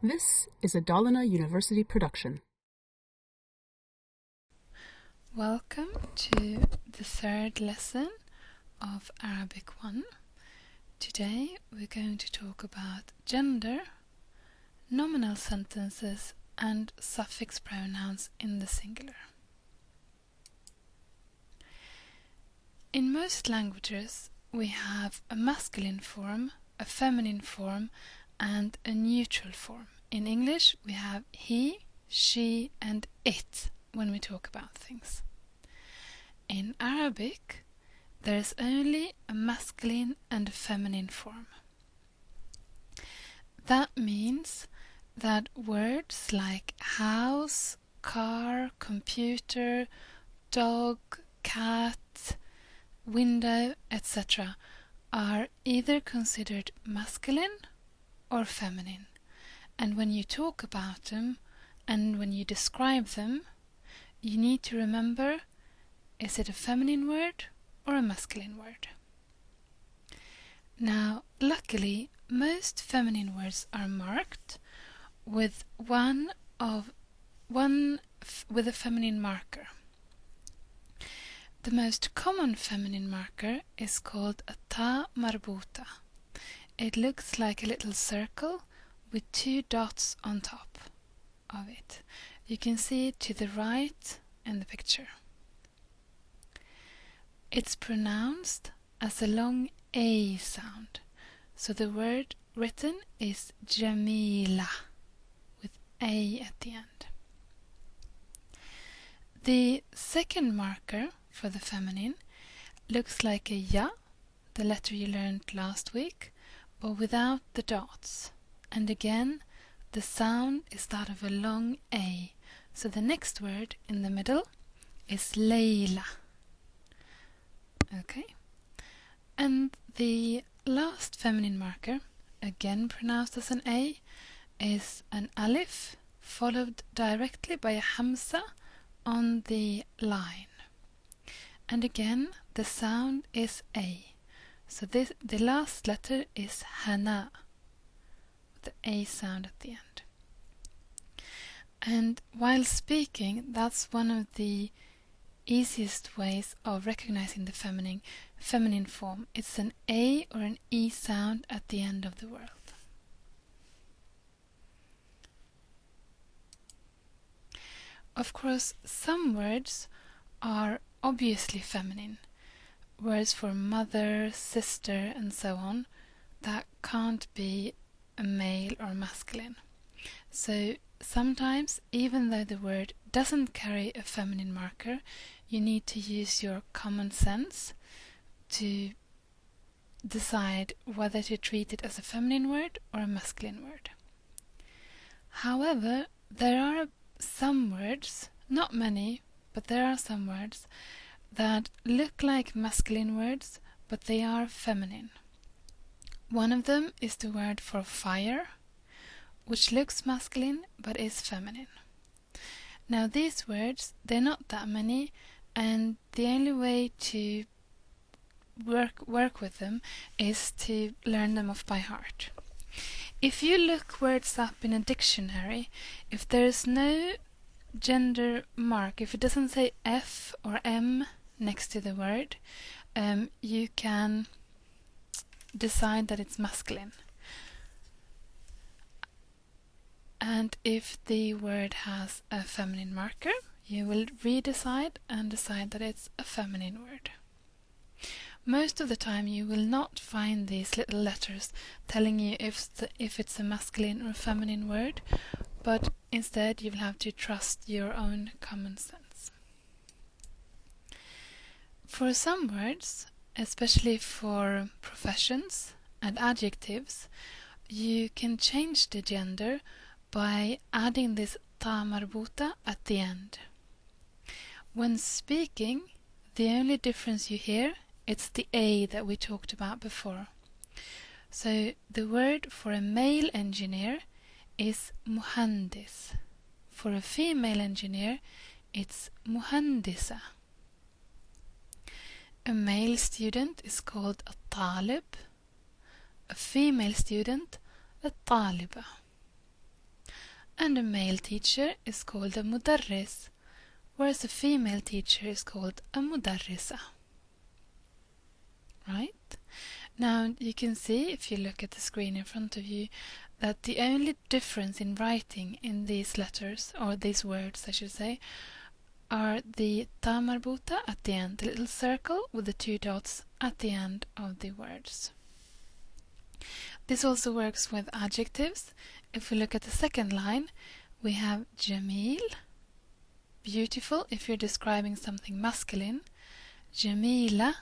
This is a Dalarna University production. Welcome to the third lesson of Arabic 1. Today we're going to talk about gender, nominal sentences and suffix pronouns in the singular. In most languages we have a masculine form, a feminine form and a neutral form. In English we have he, she and it when we talk about things. In Arabic, there is only a masculine and a feminine form. That means that words like house, car, computer, dog, cat, window, etc. are either considered masculine or feminine. And when you talk about them and when you describe them, you need to remember, is it a feminine word or a masculine word? Now, luckily, most feminine words are marked with with a feminine marker. The most common feminine marker is called a ta marbuta. It looks like a little circle with two dots on top of it. You can see it to the right in the picture. It's pronounced as a long A sound, so the word written is Jamila with A at the end. The second marker for the feminine looks like a ya, the letter you learned last week, but without the dots. And again, the sound is that of a long A, so the next word in the middle is Layla. Okay. And the last feminine marker, again pronounced as an A, is an alif followed directly by a hamza on the line. And again, the sound is A. So the last letter is hana, with the A sound at the end. And while speaking, that's one of the easiest ways of recognizing the feminine form. It's an A or an E sound at the end of the word. Of course, some words are obviously feminine. Words for mother, sister, and so on, that can't be a male or masculine. So sometimes, even though the word doesn't carry a feminine marker, you need to use your common sense to decide whether to treat it as a feminine word or a masculine word. However, there are some words, not many, but there are some words that look like masculine words, but they are feminine. One of them is the word for fire, which looks masculine but is feminine. Now these words, they're not that many, and the only way to work with them is to learn them off by heart. If you look words up in a dictionary, if there is no gender mark, if it doesn't say F or M next to the word, you can decide that it's masculine. And if the word has a feminine marker, you will redecide and decide that it's a feminine word. Most of the time you will not find these little letters telling you if it's a masculine or a feminine word, but instead you will have to trust your own common sense. For some words, especially for professions and adjectives, you can change the gender by adding this ta marbuta at the end. When speaking, the only difference you hear, it's the A that we talked about before. So the word for a male engineer is muhandis. For a female engineer, it's muhandisa. A male student is called a talib. A female student, a taliba. and a male teacher is called a mudarris, whereas a female teacher is called a mudarrisa. Right? Now you can see, if you look at the screen in front of you, that the only difference in writing in these letters, or these words I should say, are the ta marbuta at the end, the little circle with the 2 dots at the end of the words. This also works with adjectives. If we look at the second line, we have jamil, beautiful if you're describing something masculine, jamila,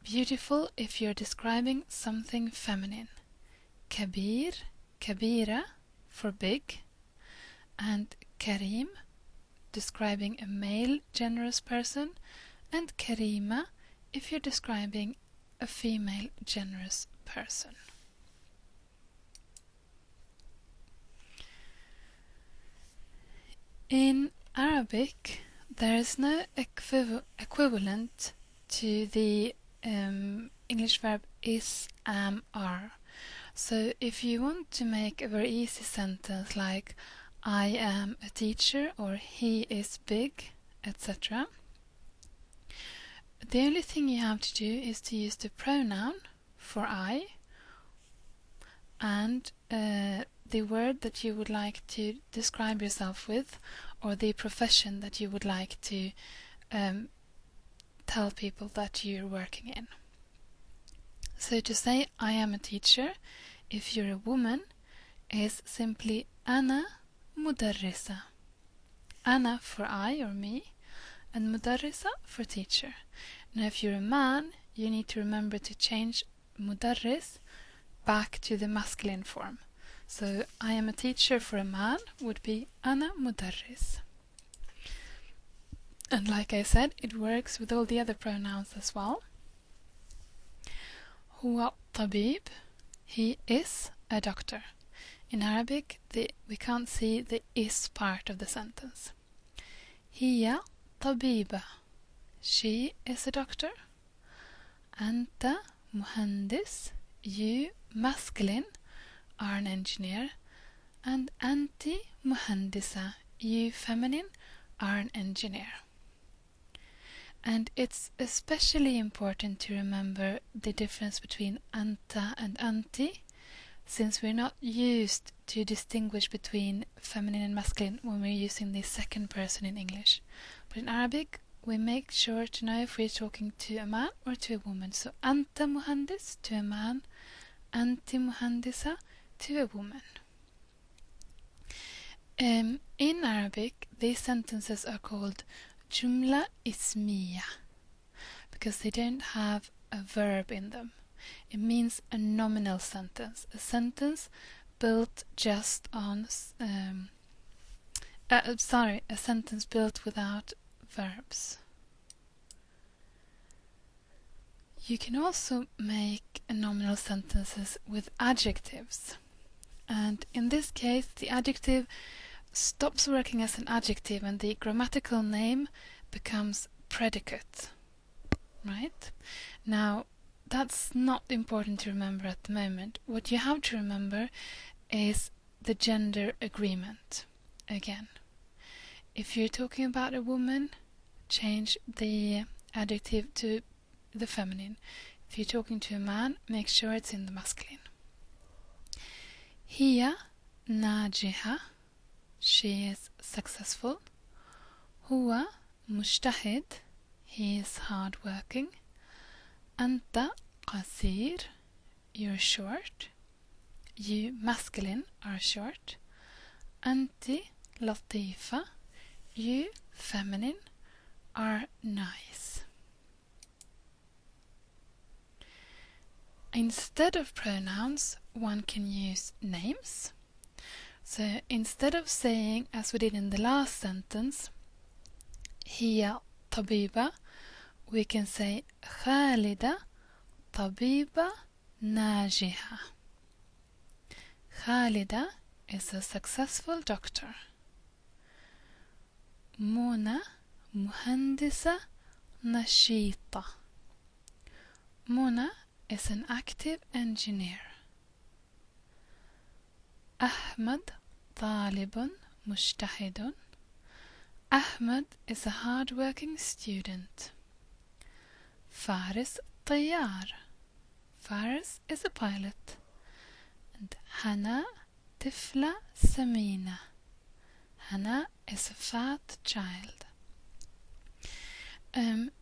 beautiful if you're describing something feminine, kabir, kabira for big, and karim, describing a male generous person, and karima if you're describing a female generous person. In Arabic, there is no equivalent to the English verb is, am, are. So if you want to make a very easy sentence like I am a teacher or he is big, etc., the only thing you have to do is to use the pronoun for I and the word that you would like to describe yourself with, or the profession that you would like to tell people that you're working in. So to say I am a teacher, if you're a woman, is simply Ana mudarrisa. Ana for I or me, and mudarrisa for teacher. Now if you're a man, you need to remember to change mudarris back to the masculine form. So I am a teacher for a man would be Ana mudarris. And like I said, it works with all the other pronouns as well. Huwa tabib, he is a doctor. In Arabic, we can't see the is part of the sentence. Hiya tabiba, she is a doctor. Anta muhandis, you masculine are an engineer. And anti muhandisa, you feminine are an engineer. And it's especially important to remember the difference between anta and anti, since we're not used to distinguish between feminine and masculine when we're using the second person in English. But in Arabic, we make sure to know if we're talking to a man or to a woman. So anta muhandis to a man, anti muhandisa to a woman. In Arabic, these sentences are called Jumla ismiya because they don't have a verb in them. It means a nominal sentence, a sentence built just on a sentence built without verbs. You can also make nominal sentences with adjectives, and in this case the adjective stops working as an adjective and the grammatical name becomes predicate. Right? Now, that's not important to remember at the moment. What you have to remember is the gender agreement. Again, if you're talking about a woman, change the adjective to the feminine. If you're talking to a man, make sure it's in the masculine. Hiya najiha, she is successful. Huwa mujtahid, he is hard-working. Anta qasir, you're short. You masculine are short. Anti latifa, you feminine are nice. Instead of pronouns, one can use names. So instead of saying, as we did in the last sentence, hiya tabiba, we can say Khalida tabiba najiha. Khalida is a successful doctor. Mona muhandisa nashita. Mona is an active engineer. Ahmad طالب مجتهد. Ahmed is a hard-working student. Faris طيار. Faris is a pilot. And Hana طفلة سمينة. Hana is a fat child.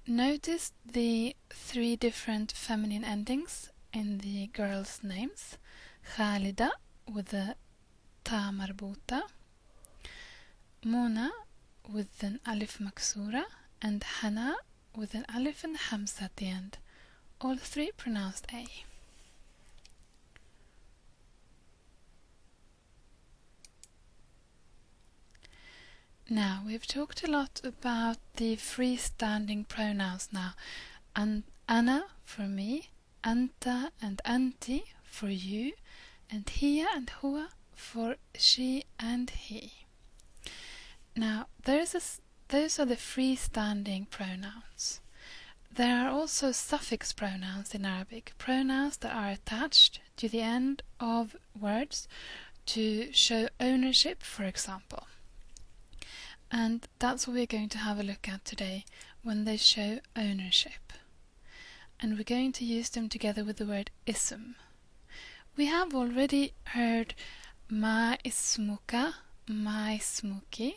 Notice the 3 different feminine endings in the girls' names. Khalida with the ta marbuta, Mona with an alif maksura, and Hana with an alif and hamza at the end. All 3 pronounced A. Now, we've talked a lot about the freestanding pronouns now. Ana for me, anta and anti for you, and hiya and huwa for she and he. Now, those are the freestanding pronouns. There are also suffix pronouns in Arabic, pronouns that are attached to the end of words to show ownership, for example. And that's what we're going to have a look at today, when they show ownership. And we're going to use them together with the word ism. We have already heard ma ismuka, ma ismuki,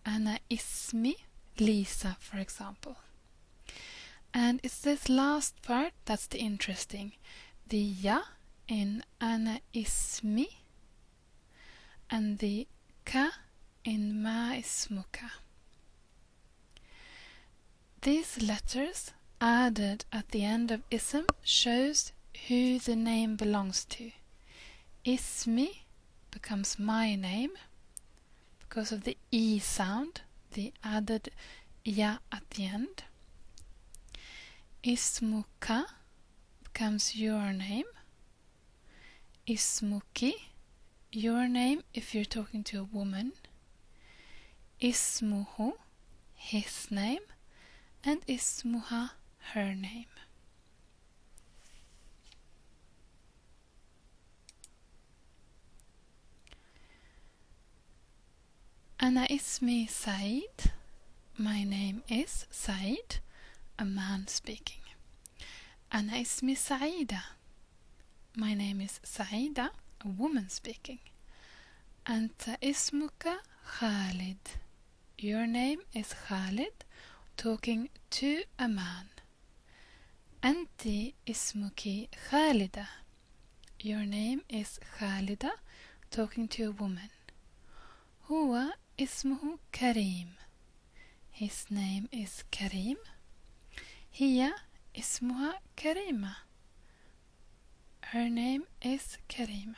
ana ismi, Lisa, for example. And it's this last part that's the interesting. The ya in ana ismi and the ka in ma ismuka. These letters added at the end of ism shows who the name belongs to. Ismi becomes my name because of the e sound, the added ya at the end. Ismuka becomes your name. Ismuki, your name if you're talking to a woman. Ismuhu, his name, and ismuha, her name. Ana ismi Said. My name is Said, a man speaking. Ana ismi Saida. My name is Saida, a woman speaking. Anta ismuka Khalid. Your name is Khalid, talking to a man. Anti ismuki Khalida. Your name is Khalida, talking to a woman. Huwa ismuhu Karim. His name is Karim. Hiya ismuha Karima. Her name is Karima.